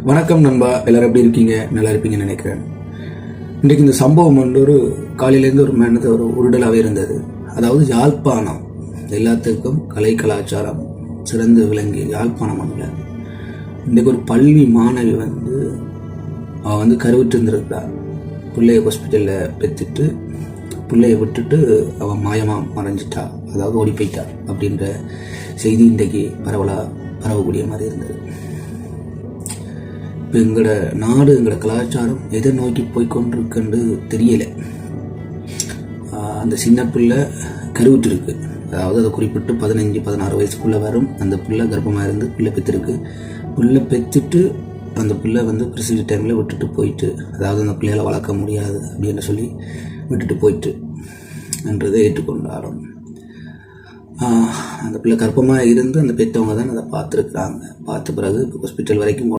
வணக்கம் நண்பா, எல்லாரும் எப்படி இருக்கீங்க? நல்லா இருப்பீங்கன்னு நினைக்கிறேன். இன்றைக்கு இந்த சம்பவம் வந்து ஒரு காலையிலேருந்து ஒரு மனது ஒரு உருடலாகவே இருந்தது. அதாவது யாழ்ப்பாணம் எல்லாத்துக்கும் கலை கலாச்சாரம் சிறந்து விளங்கி யாழ்ப்பாணம் அல்ல. இன்றைக்கு ஒரு பள்ளி மாணவி அவள் கருவிட்டு இருந்திருக்கிறாள். பிள்ளைய ஹாஸ்பிட்டலில் பெற்றுட்டு பிள்ளைய விட்டுட்டு அவன் மாயமாக மறைஞ்சிட்டா, அதாவது ஓடி போயிட்டா அப்படின்ற செய்தி இன்றைக்கு பரவக்கூடிய மாதிரி இருந்தது. இப்போ எங்களோட நாடு, எங்களோட கலாச்சாரம் எதை நோக்கி போய்கொண்டிருக்குன்னு தெரியலை. அந்த சின்ன பிள்ளை கருவிட்டு இருக்கு, அதாவது அதை குறிப்பிட்டு 15-16 வயசுக்குள்ளே வரும். அந்த பிள்ளை கர்ப்பமாக இருந்து பிள்ளை பெற்றிருக்கு. பிள்ளை பெற்றுட்டு அந்த பிள்ளை பிரசவ டைமில் விட்டுட்டு போயிட்டு, அதாவது அந்த பிள்ளைகளை வளர்க்க முடியாது அப்படின்னு சொல்லி விட்டுட்டு போயிட்டு என்றதை ஏற்றுக்கொண்டாலும் அந்த பிள்ளை கர்ப்பமாக இருந்து அந்த பெற்றவங்க தான் அதை பார்த்துருக்குறாங்க. பார்த்த பிறகு இப்போ ஹாஸ்பிட்டல் வரைக்கும்